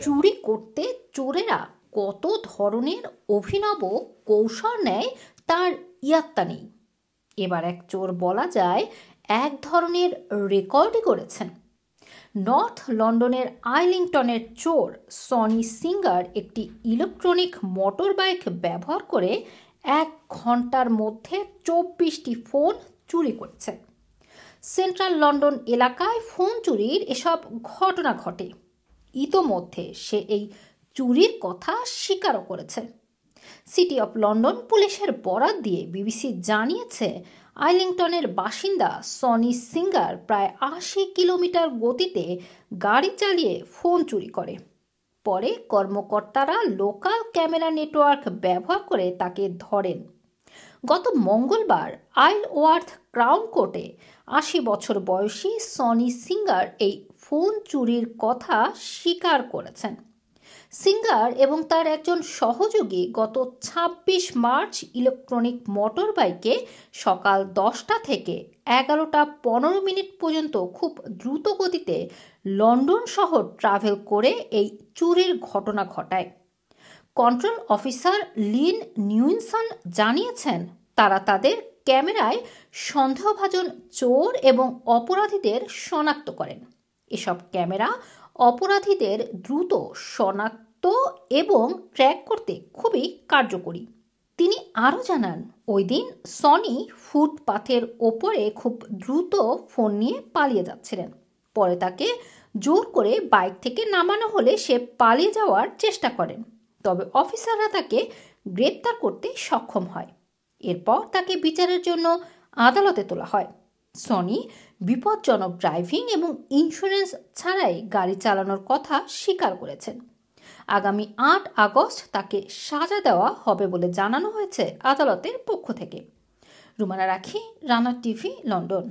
চুরি করতে চোরেরা কত ধরনের অভিনব কৌশল নেয় তার ইয়াত্তা নেই। এবার এক চোর বলা যায় এক ধরনের রেকর্ডই করেছেন। নর্থ লন্ডনের আইলিংটনের চোর সনি সিঙ্গার একটি ইলেকট্রনিক মোটর বাইক ব্যবহার করে 1 ঘন্টার মধ্যে 24টি ফোন চুরি করেছে। সেন্ট্রাল লন্ডন এলাকায় ফোন চুরির এসব ঘটনা ঘটে। ইতোমধ্যে সে এই চুরির কথা স্বীকারও করেছে। সিটি অফ লন্ডন পুলিশের বরাত দিয়ে বিবিসি জানিয়েছে, আইলিংটনের বাসিন্দা সনি সিঙ্গার প্রায় 80 কিলোমিটার গতিতে গাড়ি চালিয়ে ফোন চুরি করে। পরে কর্মকর্তারা লোকাল ক্যামেরা নেটওয়ার্ক ব্যবহার করে তাকে ধরেন। গত মঙ্গলবার আইলওয়ার্থ ক্রাউন কোর্টে 80 বছর বয়সী সনি সিঙ্গার এই ফোন চুরির কথা স্বীকার করেছেন। সিঙ্গার এবং তার একজন সহযোগী গত 26 মার্চ ইলেকট্রনিক মোটর বাইকে সকাল 10টা থেকে 11টা 15 পর্যন্ত খুব দ্রুত গতিতে লন্ডন শহর ট্রাভেল করে এই চুরির ঘটনা ঘটায়। কন্ট্রোল অফিসার লিন নিউইনসন জানিয়েছেন, তারা তাদের ক্যামেরায় সন্দেহভাজন চোর এবং অপরাধীদের শনাক্ত করেন। এসব ক্যামেরা অপরাধীদের দ্রুত শনাক্ত এবং ট্র্যাক করতে খুবই কার্যকরী। তিনি আরও জানান, ওই দিন সনি ফুটপাথের ওপরে খুব দ্রুত ফোন নিয়ে পালিয়ে যাচ্ছিলেন। পরে তাকে জোর করে বাইক থেকে নামানো হলে সে পালিয়ে যাওয়ার চেষ্টা করেন, তবে অফিসাররা তাকে গ্রেপ্তার করতে সক্ষম হয়। এরপর তাকে বিচারের জন্য আদালতে তোলা হয়। সনি বিপজ্জনক ড্রাইভিং এবং ইন্স্যুরেন্স ছাড়াই গাড়ি চালানোর কথা স্বীকার করেছেন। আগামী 8 আগস্ট তাকে সাজা দেওয়া হবে বলে জানানো হয়েছে আদালতের পক্ষ থেকে। রুমানা রাখি, রানা টিভি, লন্ডন।